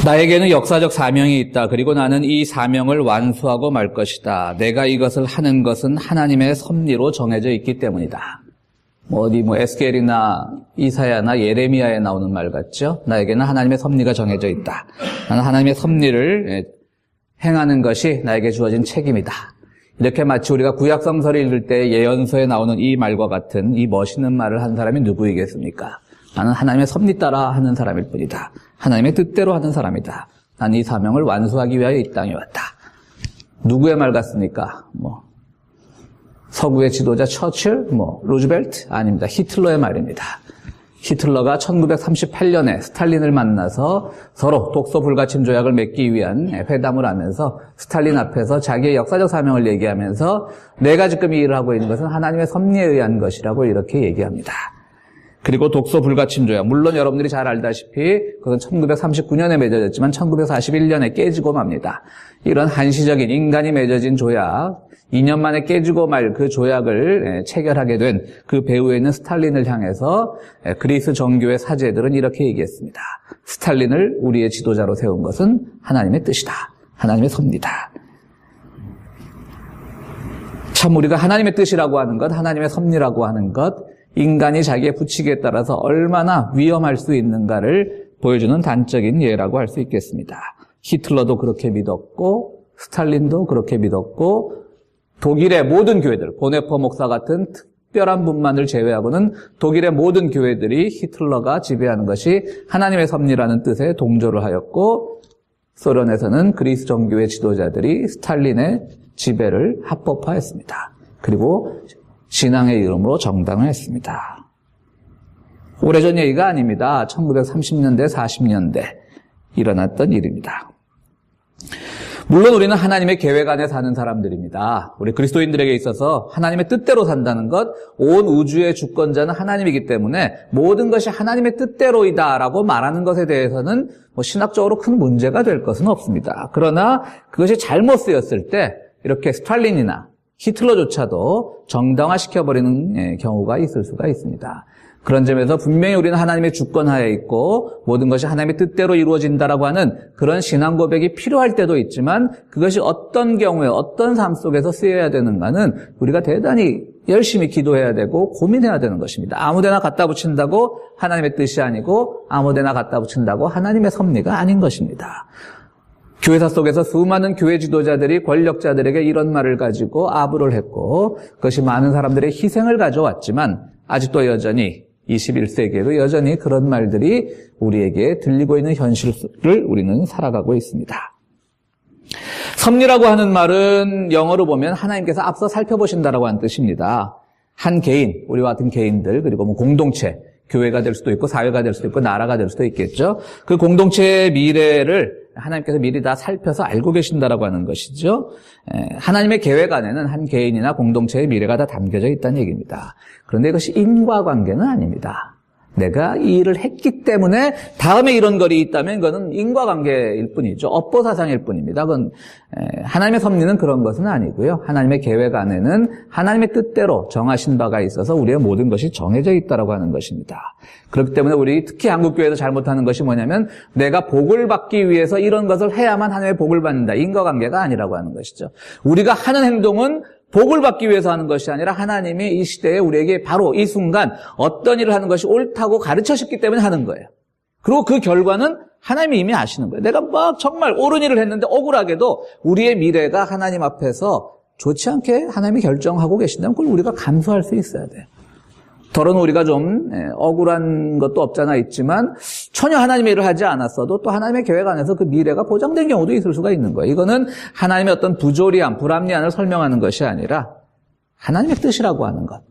나에게는 역사적 사명이 있다. 그리고 나는 이 사명을 완수하고 말 것이다. 내가 이것을 하는 것은 하나님의 섭리로 정해져 있기 때문이다. 어디 에스겔이나 이사야나 예레미야에 나오는 말 같죠? 나에게는 하나님의 섭리가 정해져 있다. 나는 하나님의 섭리를 행하는 것이 나에게 주어진 책임이다. 이렇게 마치 우리가 구약성서를 읽을 때 예언서에 나오는 이 말과 같은 이 멋있는 말을 한 사람이 누구이겠습니까? 나는 하나님의 섭리 따라 하는 사람일 뿐이다. 하나님의 뜻대로 하는 사람이다. 나는 이 사명을 완수하기 위하여 이 땅에 왔다. 누구의 말 같습니까? 서구의 지도자 처칠, 루즈벨트? 아닙니다. 히틀러의 말입니다. 히틀러가 1938년에 스탈린을 만나서 서로 독소 불가침 조약을 맺기 위한 회담을 하면서 스탈린 앞에서 자기의 역사적 사명을 얘기하면서 내가 지금 이 일을 하고 있는 것은 하나님의 섭리에 의한 것이라고 이렇게 얘기합니다. 그리고 독소 불가침 조약, 물론 여러분들이 잘 알다시피 그건 1939년에 맺어졌지만 1941년에 깨지고 맙니다. 이런 한시적인 인간이 맺어진 조약, 2년 만에 깨지고 말 그 조약을 체결하게 된 그 배후에 있는 스탈린을 향해서 그리스 정교의 사제들은 이렇게 얘기했습니다. 스탈린을 우리의 지도자로 세운 것은 하나님의 뜻이다. 하나님의 섭리다. 참 우리가 하나님의 뜻이라고 하는 것, 하나님의 섭리라고 하는 것, 인간이 자기의 부치기에 따라서 얼마나 위험할 수 있는가를 보여주는 단적인 예라고 할 수 있겠습니다. 히틀러도 그렇게 믿었고 스탈린도 그렇게 믿었고 독일의 모든 교회들, 보네퍼 목사 같은 특별한 분만을 제외하고는 독일의 모든 교회들이 히틀러가 지배하는 것이 하나님의 섭리라는 뜻에 동조를 하였고 소련에서는 그리스 정교회 지도자들이 스탈린의 지배를 합법화했습니다. 그리고 신앙의 이름으로 정당을 했습니다. 오래전 얘기가 아닙니다. 1930년대, 40년대 일어났던 일입니다. 물론 우리는 하나님의 계획 안에 사는 사람들입니다. 우리 그리스도인들에게 있어서 하나님의 뜻대로 산다는 것, 온 우주의 주권자는 하나님이기 때문에 모든 것이 하나님의 뜻대로이다라고 말하는 것에 대해서는 신학적으로 큰 문제가 될 것은 없습니다. 그러나 그것이 잘못 쓰였을 때 이렇게 스탈린이나 히틀러조차도 정당화시켜버리는 경우가 있을 수가 있습니다. 그런 점에서 분명히 우리는 하나님의 주권하에 있고 모든 것이 하나님의 뜻대로 이루어진다라고 하는 그런 신앙 고백이 필요할 때도 있지만 그것이 어떤 경우에 어떤 삶 속에서 쓰여야 되는가는 우리가 대단히 열심히 기도해야 되고 고민해야 되는 것입니다. 아무데나 갖다 붙인다고 하나님의 뜻이 아니고 아무데나 갖다 붙인다고 하나님의 섭리가 아닌 것입니다. 교회사 속에서 수많은 교회 지도자들이 권력자들에게 이런 말을 가지고 아부를 했고 그것이 많은 사람들의 희생을 가져왔지만 아직도 여전히 21세기에도 여전히 그런 말들이 우리에게 들리고 있는 현실을 우리는 살아가고 있습니다. 섭리라고 하는 말은 영어로 보면 하나님께서 앞서 살펴보신다라고 하는 뜻입니다. 한 개인, 우리와 같은 개인들 그리고 공동체, 교회가 될 수도 있고 사회가 될 수도 있고 나라가 될 수도 있겠죠. 그 공동체의 미래를 하나님께서 미리 다 살펴서 알고 계신다라고 하는 것이죠. 하나님의 계획 안에는 한 개인이나 공동체의 미래가 다 담겨져 있다는 얘기입니다. 그런데 이것이 인과관계는 아닙니다. 내가 이 일을 했기 때문에 다음에 이런 것이 있다면 그거는 인과관계일 뿐이죠. 업보사상일 뿐입니다. 그건 하나님의 섭리는 그런 것은 아니고요. 하나님의 계획 안에는 하나님의 뜻대로 정하신 바가 있어서 우리의 모든 것이 정해져 있다라고 하는 것입니다. 그렇기 때문에 우리 특히 한국교회에서 잘못하는 것이 뭐냐면 내가 복을 받기 위해서 이런 것을 해야만 하나님의 복을 받는다. 인과관계가 아니라고 하는 것이죠. 우리가 하는 행동은 복을 받기 위해서 하는 것이 아니라 하나님이 이 시대에 우리에게 바로 이 순간 어떤 일을 하는 것이 옳다고 가르쳐셨기 때문에 하는 거예요. 그리고 그 결과는 하나님이 이미 아시는 거예요. 내가 막 정말 옳은 일을 했는데 억울하게도 우리의 미래가 하나님 앞에서 좋지 않게 하나님이 결정하고 계신다면 그걸 우리가 감수할 수 있어야 돼요. 더러는 우리가 좀 억울한 것도 없잖아 있지만 전혀 하나님의 일을 하지 않았어도 또 하나님의 계획 안에서 그 미래가 보장된 경우도 있을 수가 있는 거예요. 이거는 하나님의 어떤 부조리함, 불합리함을 설명하는 것이 아니라 하나님의 뜻이라고 하는 것,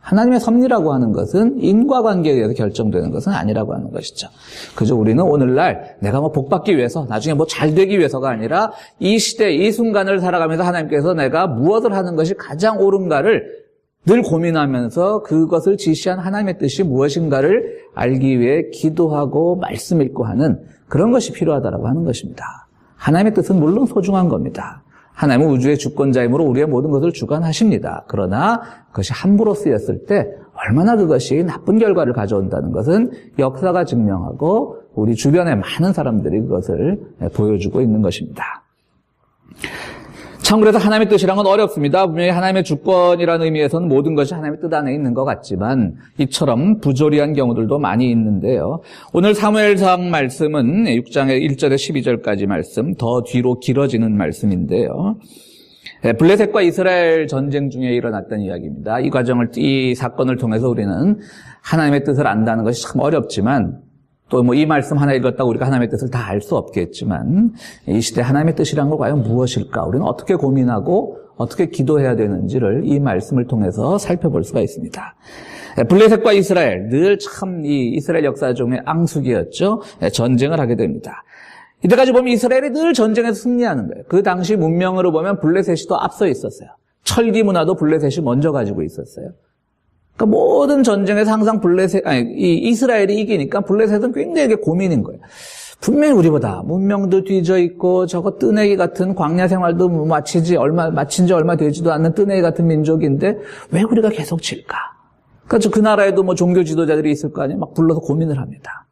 하나님의 섭리라고 하는 것은 인과관계에 의해서 결정되는 것은 아니라고 하는 것이죠. 그저 우리는 오늘날 내가 복 받기 위해서 나중에 잘 되기 위해서가 아니라 이 시대, 이 순간을 살아가면서 하나님께서 내가 무엇을 하는 것이 가장 옳은가를 늘 고민하면서 그것을 지시한 하나님의 뜻이 무엇인가를 알기 위해 기도하고 말씀 읽고 하는 그런 것이 필요하다고 하는 것입니다. 하나님의 뜻은 물론 소중한 겁니다. 하나님은 우주의 주권자이므로 우리의 모든 것을 주관하십니다. 그러나 그것이 함부로 쓰였을 때 얼마나 그것이 나쁜 결과를 가져온다는 것은 역사가 증명하고 우리 주변의 많은 사람들이 그것을 보여주고 있는 것입니다. 참 그래서 하나님의 뜻이란 건 어렵습니다. 분명히 하나님의 주권이라는 의미에서는 모든 것이 하나님의 뜻 안에 있는 것 같지만 이처럼 부조리한 경우들도 많이 있는데요. 오늘 사무엘상 말씀은 6장의 1절에 12절까지 말씀, 더 뒤로 길어지는 말씀인데요. 블레셋과 이스라엘 전쟁 중에 일어났던 이야기입니다. 이 사건을 통해서 우리는 하나님의 뜻을 안다는 것이 참 어렵지만 또 이 말씀 하나 읽었다고 우리가 하나님의 뜻을 다 알 수 없겠지만 이 시대 하나님의 뜻이란 건 과연 무엇일까? 우리는 어떻게 고민하고 어떻게 기도해야 되는지를 이 말씀을 통해서 살펴볼 수가 있습니다. 블레셋과 이스라엘, 늘 참 이 이스라엘 역사 중에 앙숙이었죠. 전쟁을 하게 됩니다. 이때까지 보면 이스라엘이 늘 전쟁에서 승리하는 거예요. 그 당시 문명으로 보면 블레셋이 더 앞서 있었어요. 철기 문화도 블레셋이 먼저 가지고 있었어요. 그러니까 모든 전쟁에서 항상 이스라엘이 이기니까 블레셋은 굉장히 고민인 거예요. 분명히 우리보다 문명도 뒤져 있고 저거 뜨내기 같은 광야 생활도 마친 지 얼마 되지도 않는 뜨내기 같은 민족인데 왜 우리가 계속 질까? 그러니까 그 나라에도 종교 지도자들이 있을 거 아니에요. 막 불러서 고민을 합니다.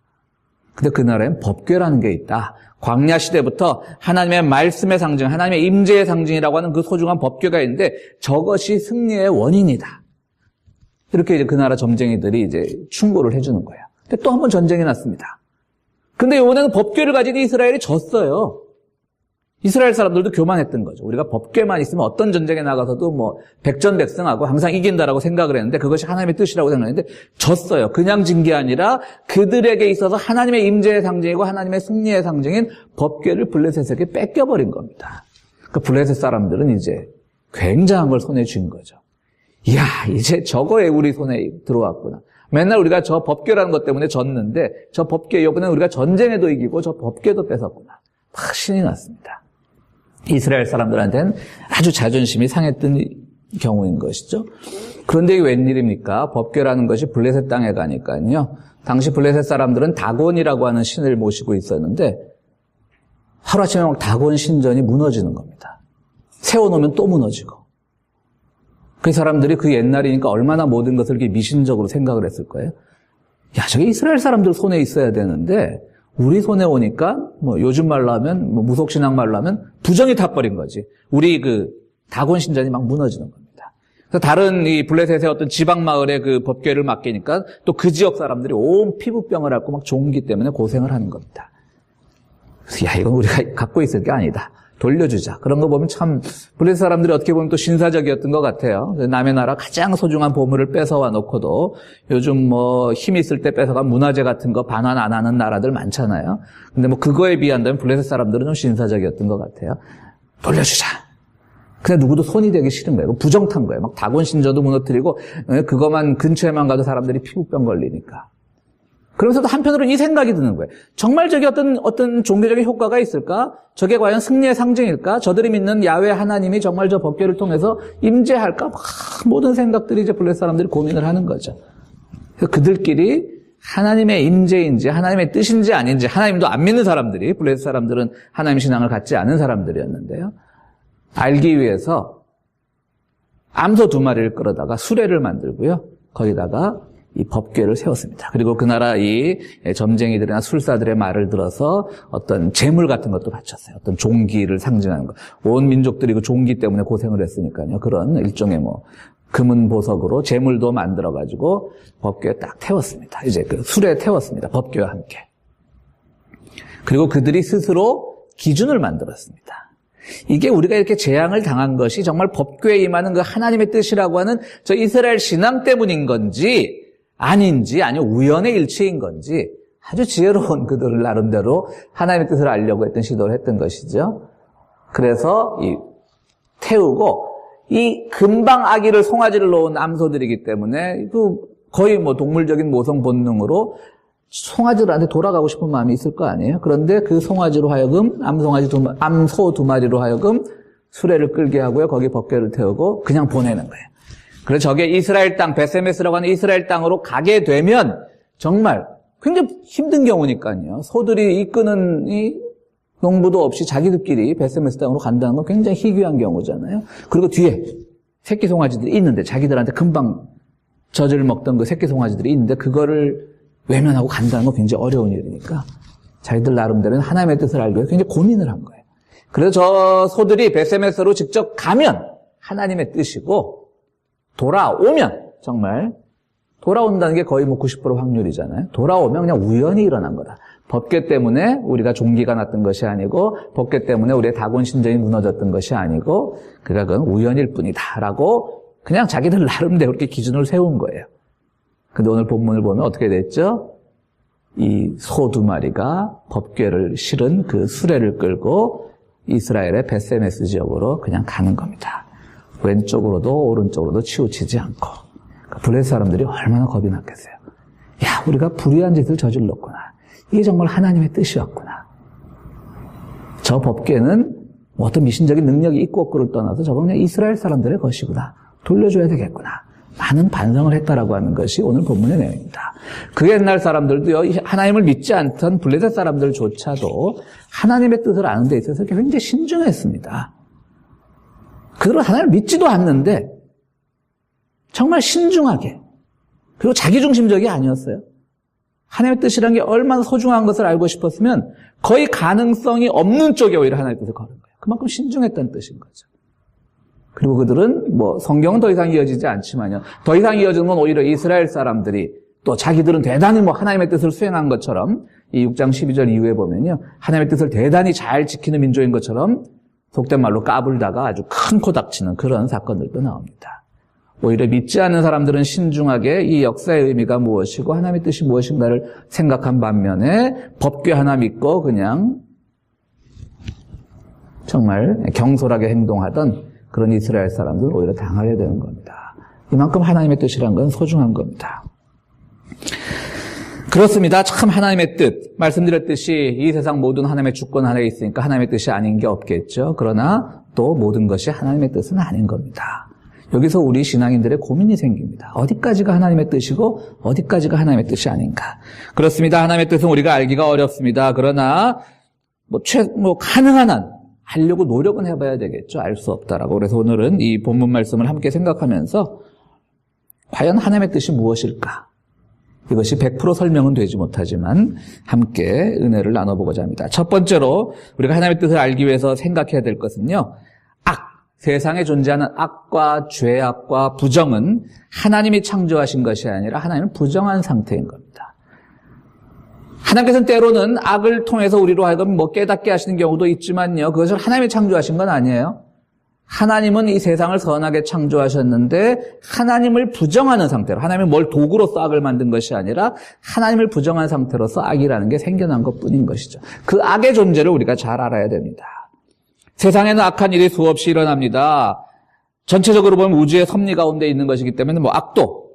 근데 그 나라엔 법궤라는 게 있다. 광야 시대부터 하나님의 말씀의 상징, 하나님의 임재의 상징이라고 하는 그 소중한 법궤가 있는데 저것이 승리의 원인이다. 이렇게 이제 그 나라 점쟁이들이 이제 충고를 해주는 거예요. 근데 또 한 번 전쟁이 났습니다. 근데 이번에는 법궤를 가진 이스라엘이 졌어요. 이스라엘 사람들도 교만했던 거죠. 우리가 법궤만 있으면 어떤 전쟁에 나가서도 백전백승하고 항상 이긴다라고 생각을 했는데 그것이 하나님의 뜻이라고 생각했는데 졌어요. 그냥 진 게 아니라 그들에게 있어서 하나님의 임재의 상징이고 하나님의 승리의 상징인 법궤를 블레셋에게 뺏겨버린 겁니다. 그러니까 블레셋 사람들은 이제 굉장한 걸 손에 쥔 거죠. 이야, 이제 저거에 우리 손에 들어왔구나. 맨날 우리가 저 법궤라는 것 때문에 졌는데 저 법궤 이번에 우리가 전쟁에도 이기고 저 법궤도 뺏었구나. 막 신이 났습니다. 이스라엘 사람들한테는 아주 자존심이 상했던 경우인 것이죠. 그런데 이게 웬일입니까? 법궤라는 것이 블레셋 땅에 가니까요. 당시 블레셋 사람들은 다곤이라고 하는 신을 모시고 있었는데 하루아침에 막 다곤 신전이 무너지는 겁니다. 세워놓으면 또 무너지고. 그 사람들이 그 옛날이니까 얼마나 모든 것을 이렇게 미신적으로 생각을 했을 거예요. 야, 저게 이스라엘 사람들 손에 있어야 되는데 우리 손에 오니까 요즘 말로 하면 무속신앙 말로 하면 부정이 타버린 거지. 우리 그 다곤 신전이 막 무너지는 겁니다. 그래서 다른 이 블레셋의 어떤 지방 마을에 그 법궤를 맡기니까 또 그 지역 사람들이 온 피부병을 앓고 막 종기 때문에 고생을 하는 겁니다. 그래서 야, 이건 우리가 갖고 있을 게 아니다. 돌려주자. 그런 거 보면 참 블레셋 사람들이 어떻게 보면 또 신사적이었던 것 같아요. 남의 나라 가장 소중한 보물을 뺏어와 놓고도 요즘 힘 있을 때 뺏어간 문화재 같은 거 반환 안 하는 나라들 많잖아요. 근데 그거에 비한다면 블레셋 사람들은 좀 신사적이었던 것 같아요. 돌려주자. 근데 누구도 손이 되기 싫은 거예요. 부정탄 거예요. 막 다곤 신전도 무너뜨리고 그것만 근처에만 가도 사람들이 피부병 걸리니까. 그러면서도 한편으로는 이 생각이 드는 거예요. 정말 저게 어떤 종교적인 효과가 있을까? 저게 과연 승리의 상징일까? 저들이 믿는 야훼 하나님이 정말 저 법궤를 통해서 임재할까? 막 모든 생각들이 이제 블레셋 사람들이 고민을 하는 거죠. 그래서 그들끼리 하나님의 임재인지 하나님의 뜻인지 아닌지 하나님도 안 믿는 사람들이 블레셋 사람들은 하나님 신앙을 갖지 않은 사람들이었는데요. 알기 위해서 암소 2마리를 끌어다가 수레를 만들고요. 거기다가 이 법궤를 세웠습니다. 그리고 그 나라 이 점쟁이들이나 술사들의 말을 들어서 어떤 제물 같은 것도 바쳤어요. 어떤 종기를 상징하는 것. 온 민족들이 그 종기 때문에 고생을 했으니까요. 그런 일종의 금은 보석으로 제물도 만들어가지고 법궤에 딱 태웠습니다. 이제 그 수레에 태웠습니다. 법궤와 함께. 그리고 그들이 스스로 기준을 만들었습니다. 이게 우리가 이렇게 재앙을 당한 것이 정말 법궤에 임하는 그 하나님의 뜻이라고 하는 저 이스라엘 신앙 때문인 건지 아닌지 아니면 우연의 일치인 건지 아주 지혜로운 그들 나름대로 하나님의 뜻을 알려고 했던 시도를 했던 것이죠. 그래서 태우고 이 금방 아기를 송아지를 놓은 암소들이기 때문에 거의 동물적인 모성 본능으로 송아지들한테 돌아가고 싶은 마음이 있을 거 아니에요. 그런데 그 송아지로 하여금 암소 2마리로 하여금 수레를 끌게 하고요. 거기 법궤를 태우고 그냥 보내는 거예요. 그래서 저게 이스라엘 땅, 베세메스라고 하는 이스라엘 땅으로 가게 되면 정말 굉장히 힘든 경우니까요. 소들이 이끄는 농부도 없이 자기들끼리 베세메스 땅으로 간다는 건 굉장히 희귀한 경우잖아요. 그리고 뒤에 새끼 송아지들이 있는데 자기들한테 금방 젖을 먹던 그 새끼 송아지들이 있는데 그거를 외면하고 간다는 건 굉장히 어려운 일이니까 자기들 나름대로는 하나님의 뜻을 알기 위해서 굉장히 고민을 한 거예요. 그래서 저 소들이 베세메스로 직접 가면 하나님의 뜻이고 돌아오면 정말 돌아온다는 게 거의 90% 확률이잖아요. 돌아오면 그냥 우연히 일어난 거다. 법궤 때문에 우리가 종기가 났던 것이 아니고 법궤 때문에 우리의 다곤 신전이 무너졌던 것이 아니고 그건 우연일 뿐이다라고 그냥 자기들 나름대로 그렇게 기준을 세운 거예요. 근데 오늘 본문을 보면 어떻게 됐죠? 이 소 2마리가 법궤를 실은 그 수레를 끌고 이스라엘의 베세메스 지역으로 그냥 가는 겁니다. 왼쪽으로도 오른쪽으로도 치우치지 않고. 블레셋 사람들이 얼마나 겁이 났겠어요. 야, 우리가 불의한 짓을 저질렀구나. 이게 정말 하나님의 뜻이었구나. 저 법궤는 어떤 미신적인 능력이 있고 없고를 떠나서 저건 그냥 이스라엘 사람들의 것이구나. 돌려줘야 되겠구나. 많은 반성을 했다라고 하는 것이 오늘 본문의 내용입니다. 그 옛날 사람들도요, 하나님을 믿지 않던 블레셋 사람들조차도 하나님의 뜻을 아는 데 있어서 굉장히 신중했습니다. 그들은 하나님을 믿지도 않는데 정말 신중하게, 그리고 자기중심적이 아니었어요. 하나님의 뜻이라는 게 얼마나 소중한 것을 알고 싶었으면 거의 가능성이 없는 쪽에 오히려 하나님의 뜻을 걸은 거예요. 그만큼 신중했다는 뜻인 거죠. 그리고 그들은 성경은 더 이상 이어지지 않지만요. 더 이상 이어지는 건 오히려 이스라엘 사람들이 또 자기들은 대단히 하나님의 뜻을 수행한 것처럼 이 6장 12절 이후에 보면요. 하나님의 뜻을 대단히 잘 지키는 민족인 것처럼 속된 말로 까불다가 아주 큰 코 닥치는 그런 사건들도 나옵니다. 오히려 믿지 않는 사람들은 신중하게 이 역사의 의미가 무엇이고 하나님의 뜻이 무엇인가를 생각한 반면에 법궤 하나 믿고 그냥 정말 경솔하게 행동하던 그런 이스라엘 사람들은 오히려 당하게 되는 겁니다. 이만큼 하나님의 뜻이란 건 소중한 겁니다. 그렇습니다. 참 하나님의 뜻. 말씀드렸듯이 이 세상 모든 하나님의 주권 안에 있으니까 하나님의 뜻이 아닌 게 없겠죠. 그러나 또 모든 것이 하나님의 뜻은 아닌 겁니다. 여기서 우리 신앙인들의 고민이 생깁니다. 어디까지가 하나님의 뜻이고 어디까지가 하나님의 뜻이 아닌가. 그렇습니다. 하나님의 뜻은 우리가 알기가 어렵습니다. 그러나 가능한 한 하려고 노력은 해봐야 되겠죠. 알 수 없다라고. 그래서 오늘은 이 본문 말씀을 함께 생각하면서 과연 하나님의 뜻이 무엇일까? 이것이 100% 설명은 되지 못하지만 함께 은혜를 나눠보고자 합니다. 첫 번째로 우리가 하나님의 뜻을 알기 위해서 생각해야 될 것은요. 세상에 존재하는 악과 죄악과 부정은 하나님이 창조하신 것이 아니라 하나님을 부정한 상태인 겁니다. 하나님께서는 때로는 악을 통해서 우리로 하여금 깨닫게 하시는 경우도 있지만요. 그것을 하나님이 창조하신 건 아니에요. 하나님은 이 세상을 선하게 창조하셨는데 하나님을 부정하는 상태로, 하나님이 뭘 도구로서 악을 만든 것이 아니라 하나님을 부정한 상태로서 악이라는 게 생겨난 것뿐인 것이죠. 그 악의 존재를 우리가 잘 알아야 됩니다. 세상에는 악한 일이 수없이 일어납니다. 전체적으로 보면 우주의 섭리 가운데 있는 것이기 때문에 악도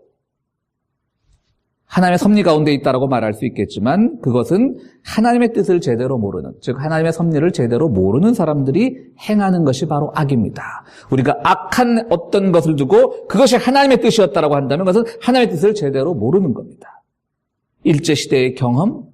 하나님의 섭리 가운데 있다라고 말할 수 있겠지만 그것은 하나님의 뜻을 제대로 모르는, 즉 하나님의 섭리를 제대로 모르는 사람들이 행하는 것이 바로 악입니다. 우리가 악한 어떤 것을 두고 그것이 하나님의 뜻이었다라고 한다면 그것은 하나님의 뜻을 제대로 모르는 겁니다. 일제시대의 경험,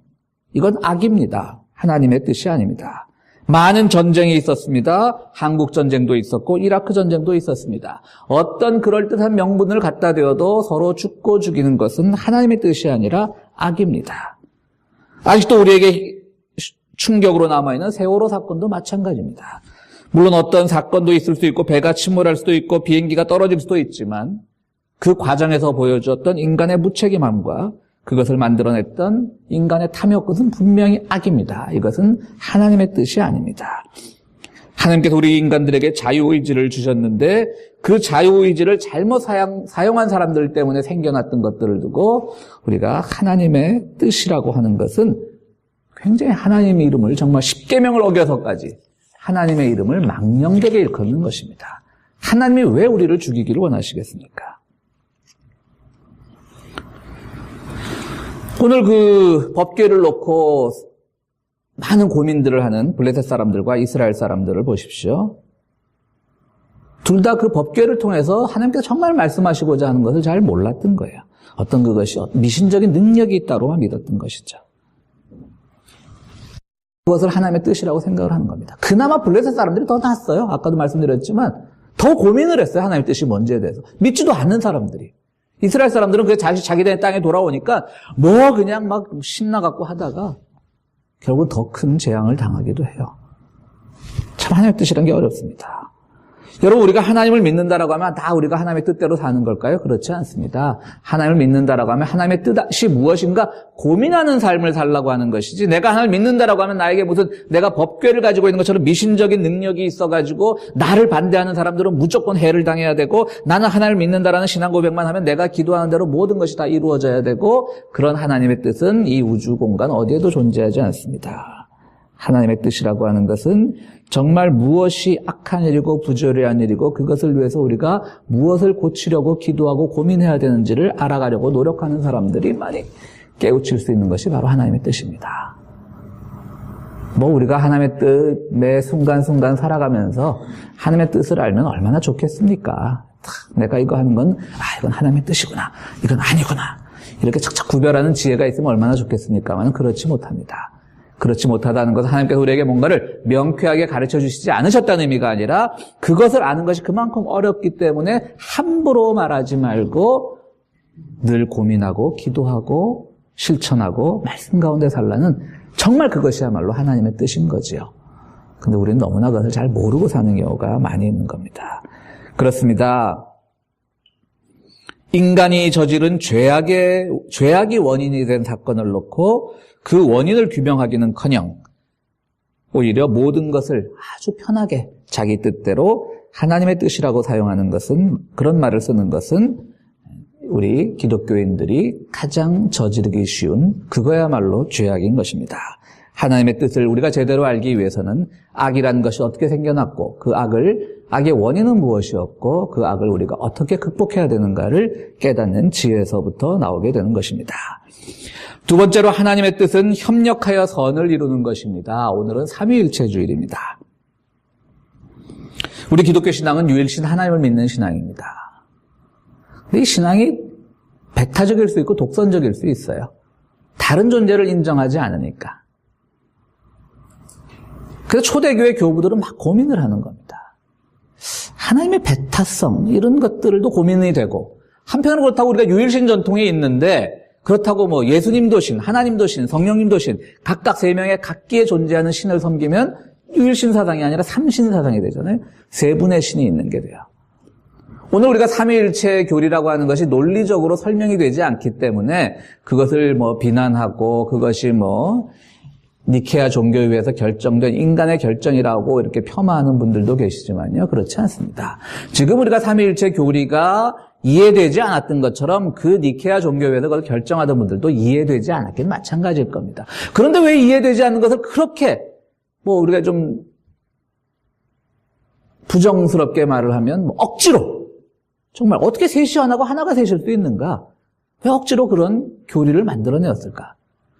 이건 악입니다. 하나님의 뜻이 아닙니다. 많은 전쟁이 있었습니다. 한국 전쟁도 있었고 이라크 전쟁도 있었습니다. 어떤 그럴듯한 명분을 갖다 대어도 서로 죽고 죽이는 것은 하나님의 뜻이 아니라 악입니다. 아직도 우리에게 충격으로 남아있는 세월호 사건도 마찬가지입니다. 물론 어떤 사건도 있을 수 있고 배가 침몰할 수도 있고 비행기가 떨어질 수도 있지만 그 과정에서 보여줬던 인간의 무책임함과 그것을 만들어냈던 인간의 탐욕것은 분명히 악입니다. 이것은 하나님의 뜻이 아닙니다. 하나님께서 우리 인간들에게 자유의지를 주셨는데 그 자유의지를 잘못 사용한 사람들 때문에 생겨났던 것들을 두고 우리가 하나님의 뜻이라고 하는 것은 굉장히 하나님의 이름을 정말 십계명을 어겨서까지 하나님의 이름을 망령되게 일컫는 것입니다. 하나님이 왜 우리를 죽이기를 원하시겠습니까? 오늘 그 법궤를 놓고 많은 고민들을 하는 블레셋 사람들과 이스라엘 사람들을 보십시오. 둘 다 그 법궤를 통해서 하나님께서 정말 말씀하시고자 하는 것을 잘 몰랐던 거예요. 어떤 그것이 미신적인 능력이 있다로만 믿었던 것이죠. 그것을 하나님의 뜻이라고 생각을 하는 겁니다. 그나마 블레셋 사람들이 더 낫어요. 아까도 말씀드렸지만 더 고민을 했어요. 하나님의 뜻이 뭔지에 대해서. 믿지도 않는 사람들이. 이스라엘 사람들은 자기네 땅에 돌아오니까 그냥 막 신나갖고 하다가 결국 더 큰 재앙을 당하기도 해요. 참 하나님의 뜻이란 게 어렵습니다. 여러분, 우리가 하나님을 믿는다라고 하면 다 우리가 하나님의 뜻대로 사는 걸까요? 그렇지 않습니다. 하나님을 믿는다라고 하면 하나님의 뜻이 무엇인가 고민하는 삶을 살라고 하는 것이지, 내가 하나님을 믿는다라고 하면 나에게 무슨 내가 법궤를 가지고 있는 것처럼 미신적인 능력이 있어가지고 나를 반대하는 사람들은 무조건 해를 당해야 되고, 나는 하나님을 믿는다라는 신앙 고백만 하면 내가 기도하는 대로 모든 것이 다 이루어져야 되고, 그런 하나님의 뜻은 이 우주 공간 어디에도 존재하지 않습니다. 하나님의 뜻이라고 하는 것은 정말 무엇이 악한 일이고 부조리한 일이고 그것을 위해서 우리가 무엇을 고치려고 기도하고 고민해야 되는지를 알아가려고 노력하는 사람들이 많이 깨우칠 수 있는 것이 바로 하나님의 뜻입니다. 우리가 하나님의 뜻 매 순간순간 살아가면서 하나님의 뜻을 알면 얼마나 좋겠습니까? 내가 이거 하는 건 이건 하나님의 뜻이구나, 이건 아니구나, 이렇게 착착 구별하는 지혜가 있으면 얼마나 좋겠습니까만 그렇지 못합니다. 그렇지 못하다는 것은 하나님께서 우리에게 뭔가를 명쾌하게 가르쳐 주시지 않으셨다는 의미가 아니라, 그것을 아는 것이 그만큼 어렵기 때문에 함부로 말하지 말고 늘 고민하고 기도하고 실천하고 말씀 가운데 살라는, 정말 그것이야말로 하나님의 뜻인 거지요. 근데 우리는 너무나 그것을 잘 모르고 사는 경우가 많이 있는 겁니다. 그렇습니다. 인간이 저지른 죄악이 원인이 된 사건을 놓고 그 원인을 규명하기는커녕 오히려 모든 것을 아주 편하게 자기 뜻대로 하나님의 뜻이라고 사용하는 것은, 그런 말을 쓰는 것은 우리 기독교인들이 가장 저지르기 쉬운 그거야말로 죄악인 것입니다. 하나님의 뜻을 우리가 제대로 알기 위해서는 악이라는 것이 어떻게 생겨났고 그 악의 원인은 무엇이었고 그 악을 우리가 어떻게 극복해야 되는가를 깨닫는 지혜에서부터 나오게 되는 것입니다. 두 번째로 하나님의 뜻은 협력하여 선을 이루는 것입니다. 오늘은 삼위일체주일입니다. 우리 기독교 신앙은 유일신 하나님을 믿는 신앙입니다. 근데 이 신앙이 배타적일 수 있고 독선적일 수 있어요. 다른 존재를 인정하지 않으니까. 그래서 초대교회 교부들은 막 고민을 하는 겁니다. 하나님의 배타성, 이런 것들도 고민이 되고, 한편으로 그렇다고 우리가 유일신 전통이 있는데, 그렇다고 예수님도 신, 하나님도 신, 성령님도 신, 각각 세 명의 각기에 존재하는 신을 섬기면 유일신 사상이 아니라 삼신 사상이 되잖아요. 세 분의 신이 있는 게 돼요. 오늘 우리가 삼위일체 교리라고 하는 것이 논리적으로 설명이 되지 않기 때문에 그것을 비난하고, 그것이 니케아 종교회에서 결정된 인간의 결정이라고 이렇게 폄하하는 분들도 계시지만요, 그렇지 않습니다. 지금 우리가 삼위일체 교리가 이해되지 않았던 것처럼 그 니케아 종교회에서 그걸 결정하던 분들도 이해되지 않았긴 마찬가지일 겁니다. 그런데 왜 이해되지 않는 것을 그렇게 우리가 좀 부정스럽게 말을 하면 억지로, 정말 어떻게 셋이 하나고 하나가 셋일 수 있는가? 왜 억지로 그런 교리를 만들어내었을까?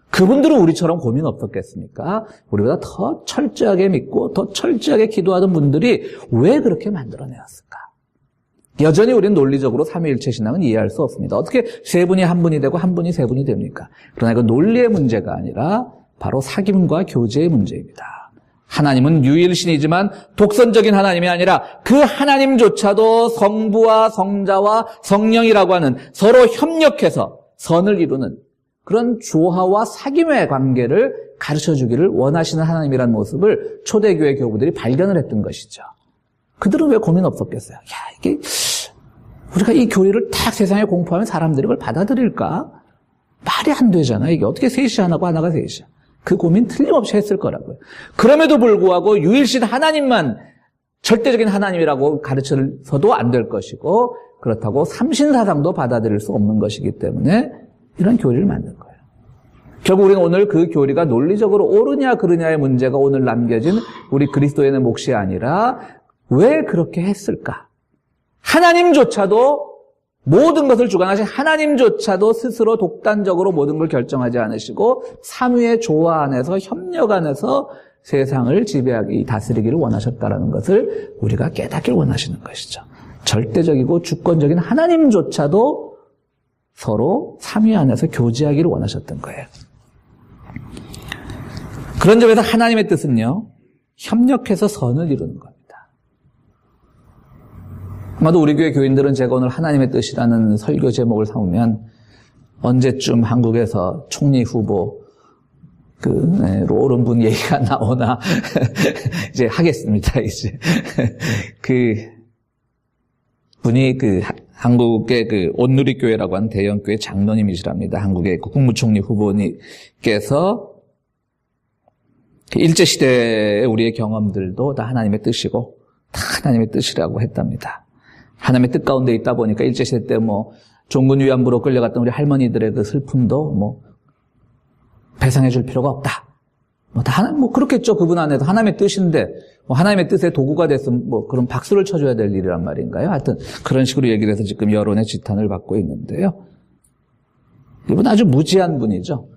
그분들은 우리처럼 고민 없었겠습니까? 우리보다 더 철저하게 믿고 더 철저하게 기도하던 분들이 왜 그렇게 만들어내었을까? 여전히 우리는 논리적으로 삼위일체 신앙은 이해할 수 없습니다. 어떻게 세 분이 한 분이 되고 한 분이 세 분이 됩니까? 그러나 이건 논리의 문제가 아니라 바로 사귐과 교제의 문제입니다. 하나님은 유일신이지만 독선적인 하나님이 아니라 그 하나님조차도 성부와 성자와 성령이라고 하는 서로 협력해서 선을 이루는 그런 조화와 사귐의 관계를 가르쳐주기를 원하시는 하나님이라는 모습을 초대교회 교부들이 발견을 했던 것이죠. 그들은 왜 고민 없었겠어요? 이게 우리가 이 교리를 딱 세상에 공포하면 사람들이 그걸 받아들일까? 말이 안 되잖아요. 이게 어떻게 셋이 하나고 하나가 셋이야. 그 고민 틀림없이 했을 거라고요. 그럼에도 불구하고 유일신 하나님만 절대적인 하나님이라고 가르쳐서도 안 될 것이고, 그렇다고 삼신사상도 받아들일 수 없는 것이기 때문에 이런 교리를 만든 거예요. 결국 우리는 오늘 그 교리가 논리적으로 옳으냐 그르냐의 문제가 오늘 남겨진 우리 그리스도인의 몫이 아니라 왜 그렇게 했을까? 하나님조차도 모든 것을 주관하신 하나님조차도 스스로 독단적으로 모든 걸 결정하지 않으시고 삼위의 조화 안에서 협력 안에서 세상을 지배하기, 다스리기를 원하셨다는 것을 우리가 깨닫길 원하시는 것이죠. 절대적이고 주권적인 하나님조차도 서로 삼위 안에서 교제하기를 원하셨던 거예요. 그런 점에서 하나님의 뜻은요, 협력해서 선을 이루는 겁니다. 아마도 우리 교회 교인들은 제가 오늘 하나님의 뜻이라는 설교 제목을 삼으면 언제쯤 한국에서 총리 후보 옳은 분 얘기가 나오나, 이제 하겠습니다, 이제. 분이 한국의 온누리교회라고 하는 대형교회 장로님이시랍니다. 한국의 국무총리 후보님께서 일제시대의 우리의 경험들도 다 하나님의 뜻이고, 다 하나님의 뜻이라고 했답니다. 하나님의 뜻 가운데 있다 보니까 일제시대 때 종군 위안부로 끌려갔던 우리 할머니들의 그 슬픔도 배상해 줄 필요가 없다. 그렇겠죠. 그분 안에도 하나님의 뜻인데, 하나님의 뜻의 도구가 됐으면 그럼 박수를 쳐줘야 될 일이란 말인가요? 하여튼, 그런 식으로 얘기를 해서 지금 여론의 지탄을 받고 있는데요. 이분 아주 무지한 분이죠.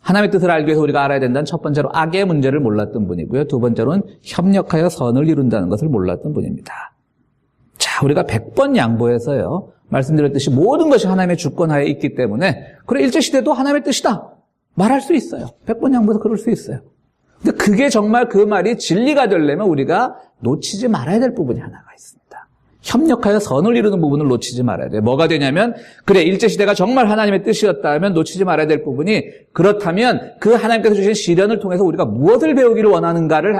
하나님의 뜻을 알기 위해서 우리가 알아야 된다는 첫 번째로 악의 문제를 몰랐던 분이고요. 두 번째로는 협력하여 선을 이룬다는 것을 몰랐던 분입니다. 자, 우리가 100번 양보해서요. 말씀드렸듯이 모든 것이 하나님의 주권하에 있기 때문에, 그래, 일제시대도 하나님의 뜻이다. 말할 수 있어요. 100번 양보해서 그럴 수 있어요. 근데 그게 정말 그 말이 진리가 되려면 우리가 놓치지 말아야 될 부분이 하나가 있습니다. 협력하여 선을 이루는 부분을 놓치지 말아야 돼요. 뭐가 되냐면, 그래, 일제시대가 정말 하나님의 뜻이었다면 놓치지 말아야 될 부분이, 그렇다면 그 하나님께서 주신 시련을 통해서 우리가 무엇을 배우기를 원하는가를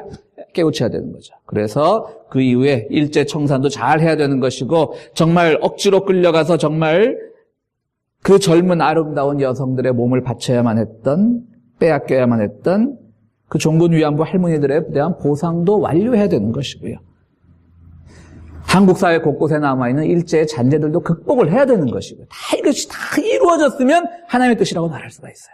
깨우쳐야 되는 거죠. 그래서 그 이후에 일제 청산도 잘 해야 되는 것이고, 정말 억지로 끌려가서 정말 그 젊은 아름다운 여성들의 몸을 바쳐야만 했던, 빼앗겨야만 했던 그 종군 위안부 할머니들에 대한 보상도 완료해야 되는 것이고요. 한국 사회 곳곳에 남아있는 일제의 잔재들도 극복을 해야 되는 것이고요. 다 이것이 다 이루어졌으면 하나님의 뜻이라고 말할 수가 있어요.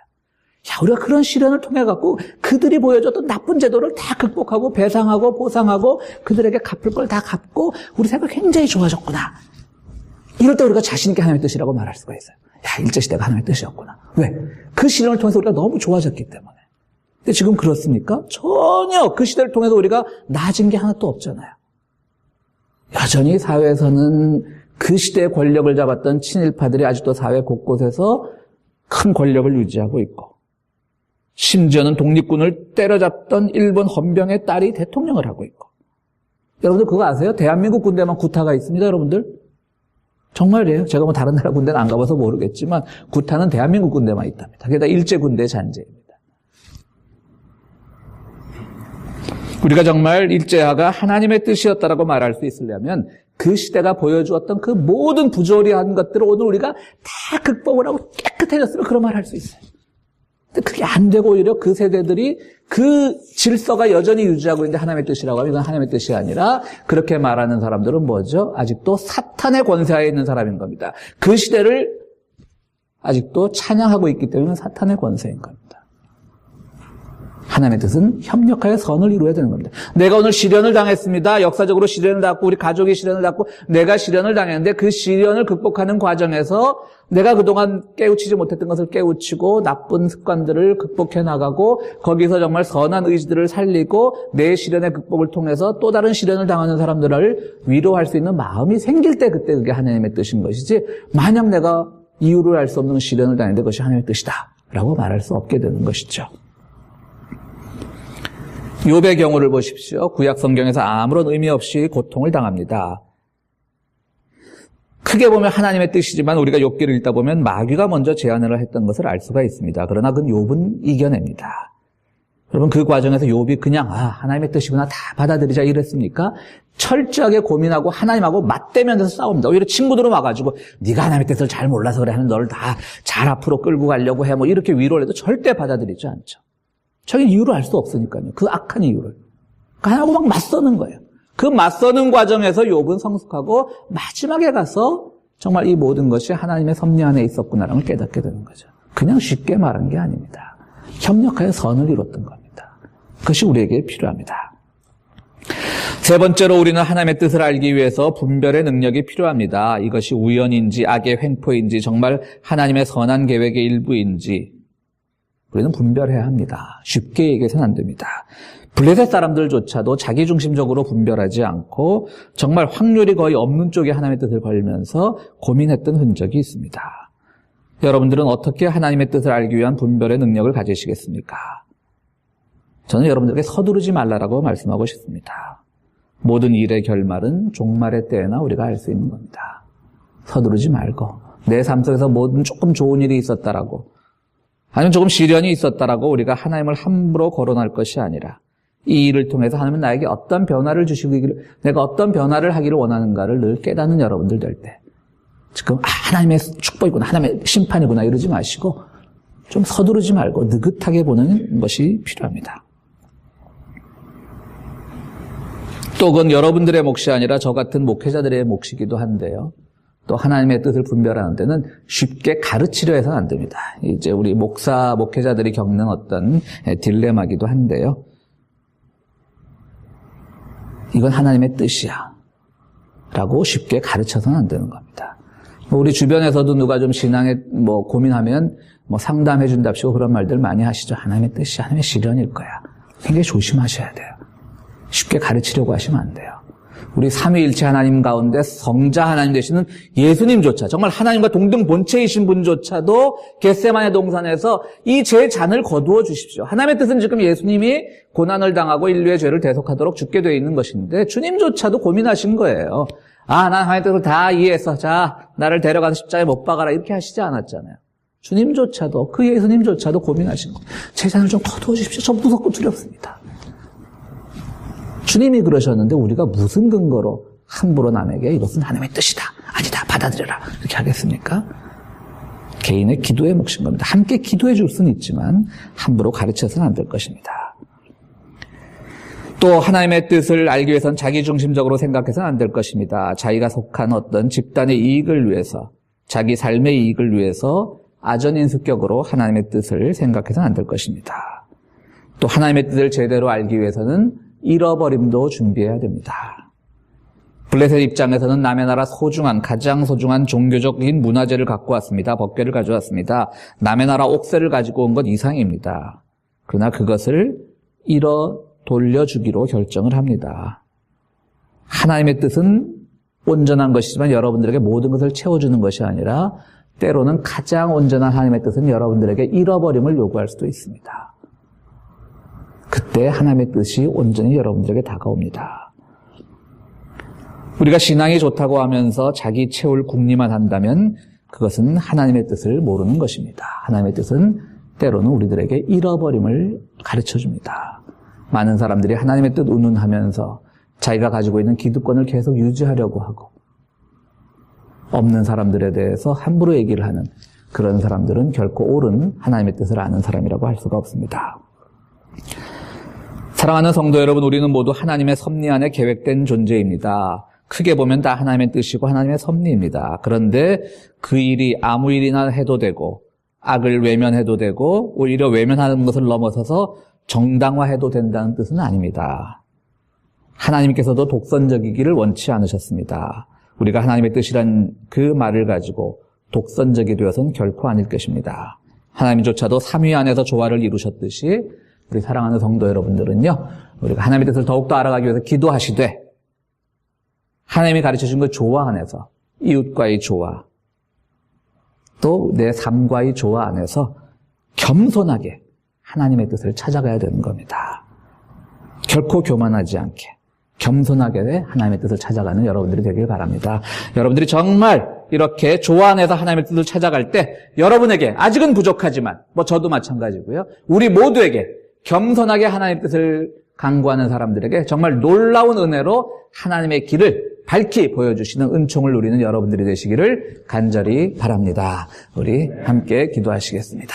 야, 우리가 그런 시련을 통해 갖고 그들이 보여줬던 나쁜 제도를 다 극복하고 배상하고 보상하고 그들에게 갚을 걸 다 갚고 우리 생각 굉장히 좋아졌구나. 이럴 때 우리가 자신 있게 하나님의 뜻이라고 말할 수가 있어요. 야, 일제시대가 하나님의 뜻이었구나. 왜? 그 시련을 통해서 우리가 너무 좋아졌기 때문에. 근데 지금 그렇습니까? 전혀 그 시대를 통해서 우리가 나아진 게 하나도 없잖아요. 여전히 사회에서는 그 시대의 권력을 잡았던 친일파들이 아직도 사회 곳곳에서 큰 권력을 유지하고 있고, 심지어는 독립군을 때려잡던 일본 헌병의 딸이 대통령을 하고 있고. 여러분들 그거 아세요? 대한민국 군대만 구타가 있습니다, 여러분들. 정말이에요. 제가 다른 나라 군대는 안 가봐서 모르겠지만 구타는 대한민국 군대만 있답니다. 그게 다 일제 군대 잔재입니다. 우리가 정말 일제화가 하나님의 뜻이었다라고 말할 수 있으려면 그 시대가 보여주었던 그 모든 부조리한 것들을 오늘 우리가 다 극복을 하고 깨끗해졌으면 그런 말 할 수 있어요. 근데 그게 안 되고 오히려 그 세대들이 그 질서가 여전히 유지하고 있는데 하나님의 뜻이라고 하면 이건 하나님의 뜻이 아니라 그렇게 말하는 사람들은 뭐죠? 아직도 사탄의 권세하에 있는 사람인 겁니다. 그 시대를 아직도 찬양하고 있기 때문에 사탄의 권세인 겁니다. 하나님의 뜻은 협력하여 선을 이루어야 되는 겁니다. 내가 오늘 시련을 당했습니다. 역사적으로 시련을 당했고 우리 가족이 시련을 당했고 내가 시련을 당했는데 그 시련을 극복하는 과정에서 내가 그동안 깨우치지 못했던 것을 깨우치고 나쁜 습관들을 극복해 나가고 거기서 정말 선한 의지들을 살리고 내 시련의 극복을 통해서 또 다른 시련을 당하는 사람들을 위로할 수 있는 마음이 생길 때 그때 그게 하나님의 뜻인 것이지, 만약 내가 이유를 알 수 없는 시련을 당했는데 그것이 하나님의 뜻이다 라고 말할 수 없게 되는 것이죠. 욥의 경우를 보십시오. 구약 성경에서 아무런 의미 없이 고통을 당합니다. 크게 보면 하나님의 뜻이지만 우리가 욥기를 읽다 보면 마귀가 먼저 제안을 했던 것을 알 수가 있습니다. 그러나 그 욥은 이겨냅니다. 여러분, 그 과정에서 욥이 그냥 하나님의 뜻이구나 다 받아들이자 이랬습니까? 철저하게 고민하고 하나님하고 맞대면서 싸웁니다. 오히려 친구들은 와가지고 네가 하나님의 뜻을 잘 몰라서 그래 하는 너를 다 잘 앞으로 끌고 가려고 해 이렇게 위로를 해도 절대 받아들이지 않죠. 자기는 이유를 알 수 없으니까요. 그 악한 이유를. 하나하고 막 맞서는 거예요. 그 맞서는 과정에서 욥은 성숙하고 마지막에 가서 정말 이 모든 것이 하나님의 섭리 안에 있었구나라는 걸 깨닫게 되는 거죠. 그냥 쉽게 말한 게 아닙니다. 협력하여 선을 이뤘던 겁니다. 그것이 우리에게 필요합니다. 세 번째로 우리는 하나님의 뜻을 알기 위해서 분별의 능력이 필요합니다. 이것이 우연인지 악의 횡포인지 정말 하나님의 선한 계획의 일부인지 우리는 분별해야 합니다. 쉽게 얘기해서는 안 됩니다. 블레셋 사람들조차도 자기중심적으로 분별하지 않고 정말 확률이 거의 없는 쪽에 하나님의 뜻을 걸면서 고민했던 흔적이 있습니다. 여러분들은 어떻게 하나님의 뜻을 알기 위한 분별의 능력을 가지시겠습니까? 저는 여러분들에게 서두르지 말라라고 말씀하고 싶습니다. 모든 일의 결말은 종말의 때에나 우리가 알 수 있는 겁니다. 서두르지 말고 내 삶 속에서 모든 조금 좋은 일이 있었다라고 아니면 조금 시련이 있었다라고 우리가 하나님을 함부로 거론할 것이 아니라 이 일을 통해서 하나님은 나에게 어떤 변화를 주시기를, 내가 어떤 변화를 하기를 원하는가를 늘 깨닫는 여러분들 될 때, 지금 하나님의 축복이구나, 하나님의 심판이구나 이러지 마시고 좀 서두르지 말고 느긋하게 보는 것이 필요합니다. 또 그건 여러분들의 몫이 아니라 저 같은 목회자들의 몫이기도 한데요. 또 하나님의 뜻을 분별하는 데는 쉽게 가르치려 해서는 안 됩니다. 이제 우리 목회자들이 겪는 어떤 딜레마기도 한데요. 이건 하나님의 뜻이야 라고 쉽게 가르쳐서는 안 되는 겁니다. 우리 주변에서도 누가 좀 신앙에 고민하면 상담해 준답시고 그런 말들 많이 하시죠. 하나님의 뜻이 하나님의 시련일 거야. 굉장히 조심하셔야 돼요. 쉽게 가르치려고 하시면 안 돼요. 우리 삼위일체 하나님 가운데 성자 하나님 되시는 예수님조차, 정말 하나님과 동등 본체이신 분조차도 겟세마네 동산에서 이 제 잔을 거두어 주십시오. 하나님의 뜻은 지금 예수님이 고난을 당하고 인류의 죄를 대속하도록 죽게 되어 있는 것인데 주님조차도 고민하신 거예요. 난 하나님의 뜻을 다 이해해서 자, 나를 데려가서 십자가에 못 박아라 이렇게 하시지 않았잖아요. 주님조차도, 그 예수님조차도 고민하신 거예요. 제 잔을 좀 거두어 주십시오. 저 무섭고 두렵습니다. 주님이 그러셨는데 우리가 무슨 근거로 함부로 남에게 이것은 하나님의 뜻이다, 아니다, 받아들여라 이렇게 하겠습니까? 개인의 기도의 몫인 겁니다. 함께 기도해 줄 수는 있지만 함부로 가르쳐서는 안 될 것입니다. 또 하나님의 뜻을 알기 위해서는 자기중심적으로 생각해서는 안 될 것입니다. 자기가 속한 어떤 집단의 이익을 위해서, 자기 삶의 이익을 위해서 아전인수격으로 하나님의 뜻을 생각해서는 안 될 것입니다. 또 하나님의 뜻을 제대로 알기 위해서는 잃어버림도 준비해야 됩니다. 블레셋 입장에서는 남의 나라 가장 소중한 종교적인 문화재를 갖고 왔습니다. 법궤를 가져왔습니다. 남의 나라 옥새를 가지고 온 것 이상입니다. 그러나 그것을 돌려주기로 결정을 합니다. 하나님의 뜻은 온전한 것이지만 여러분들에게 모든 것을 채워주는 것이 아니라 때로는 가장 온전한 하나님의 뜻은 여러분들에게 잃어버림을 요구할 수도 있습니다. 그때 하나님의 뜻이 온전히 여러분들에게 다가옵니다. 우리가 신앙이 좋다고 하면서 자기 채울 궁리만 한다면 그것은 하나님의 뜻을 모르는 것입니다. 하나님의 뜻은 때로는 우리들에게 잃어버림을 가르쳐줍니다. 많은 사람들이 하나님의 뜻 운운하면서 자기가 가지고 있는 기득권을 계속 유지하려고 하고 없는 사람들에 대해서 함부로 얘기를 하는 그런 사람들은 결코 옳은 하나님의 뜻을 아는 사람이라고 할 수가 없습니다. 사랑하는 성도 여러분, 우리는 모두 하나님의 섭리 안에 계획된 존재입니다. 크게 보면 다 하나님의 뜻이고 하나님의 섭리입니다. 그런데 그 일이 아무 일이나 해도 되고 악을 외면해도 되고 오히려 외면하는 것을 넘어서서 정당화해도 된다는 뜻은 아닙니다. 하나님께서도 독선적이기를 원치 않으셨습니다. 우리가 하나님의 뜻이란 그 말을 가지고 독선적이 되어서는 결코 아닐 것입니다. 하나님조차도 삼위 안에서 조화를 이루셨듯이 우리 사랑하는 성도 여러분들은요, 우리가 하나님의 뜻을 더욱더 알아가기 위해서 기도하시되 하나님이 가르쳐준 그 조화 안에서 이웃과의 조화, 또 내 삶과의 조화 안에서 겸손하게 하나님의 뜻을 찾아가야 되는 겁니다. 결코 교만하지 않게 겸손하게 하나님의 뜻을 찾아가는 여러분들이 되길 바랍니다. 여러분들이 정말 이렇게 조화 안에서 하나님의 뜻을 찾아갈 때 여러분에게 아직은 부족하지만 저도 마찬가지고요. 우리 모두에게 겸손하게 하나님의 뜻을 강구하는 사람들에게 정말 놀라운 은혜로 하나님의 길을 밝히 보여주시는 은총을 누리는 여러분들이 되시기를 간절히 바랍니다. 우리 함께 기도하시겠습니다.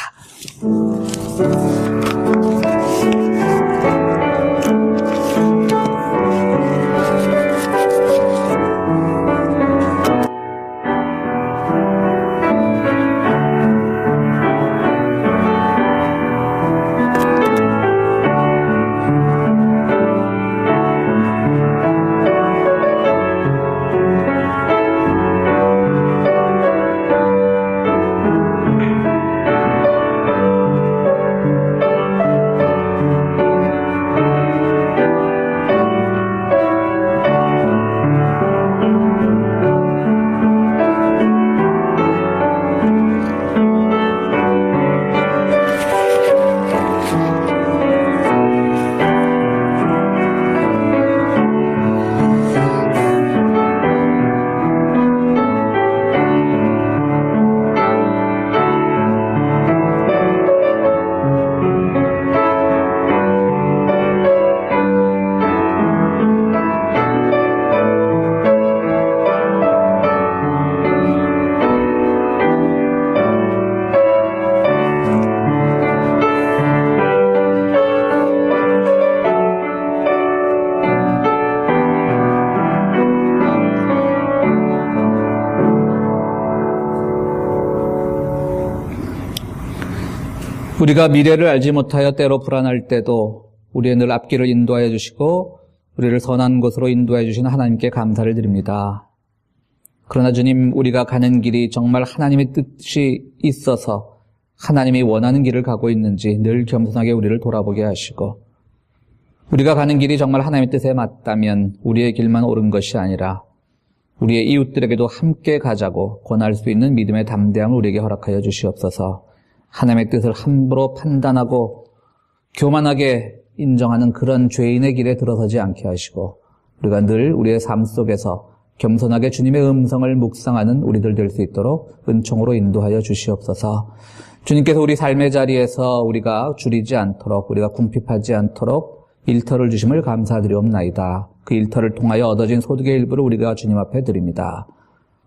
우리가 미래를 알지 못하여 때로 불안할 때도 우리의 늘 앞길을 인도하여 주시고 우리를 선한 곳으로 인도해 주신 하나님께 감사를 드립니다. 그러나 주님, 우리가 가는 길이 정말 하나님의 뜻이 있어서 하나님이 원하는 길을 가고 있는지 늘 겸손하게 우리를 돌아보게 하시고, 우리가 가는 길이 정말 하나님의 뜻에 맞다면 우리의 길만 옳은 것이 아니라 우리의 이웃들에게도 함께 가자고 권할 수 있는 믿음의 담대함을 우리에게 허락하여 주시옵소서. 하나님의 뜻을 함부로 판단하고 교만하게 인정하는 그런 죄인의 길에 들어서지 않게 하시고, 우리가 늘 우리의 삶 속에서 겸손하게 주님의 음성을 묵상하는 우리들 될 수 있도록 은총으로 인도하여 주시옵소서. 주님께서 우리 삶의 자리에서 우리가 줄이지 않도록, 우리가 궁핍하지 않도록 일터를 주심을 감사드리옵나이다. 그 일터를 통하여 얻어진 소득의 일부를 우리가 주님 앞에 드립니다.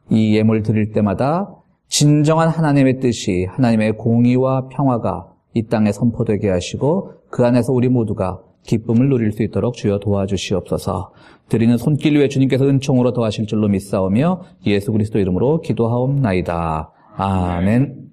이 예물 드릴 때마다 진정한 하나님의 뜻이, 하나님의 공의와 평화가 이 땅에 선포되게 하시고 그 안에서 우리 모두가 기쁨을 누릴 수 있도록 주여 도와주시옵소서. 드리는 손길 위에 주님께서 은총으로 더하실 줄로 믿사오며 예수 그리스도 이름으로 기도하옵나이다. 아멘.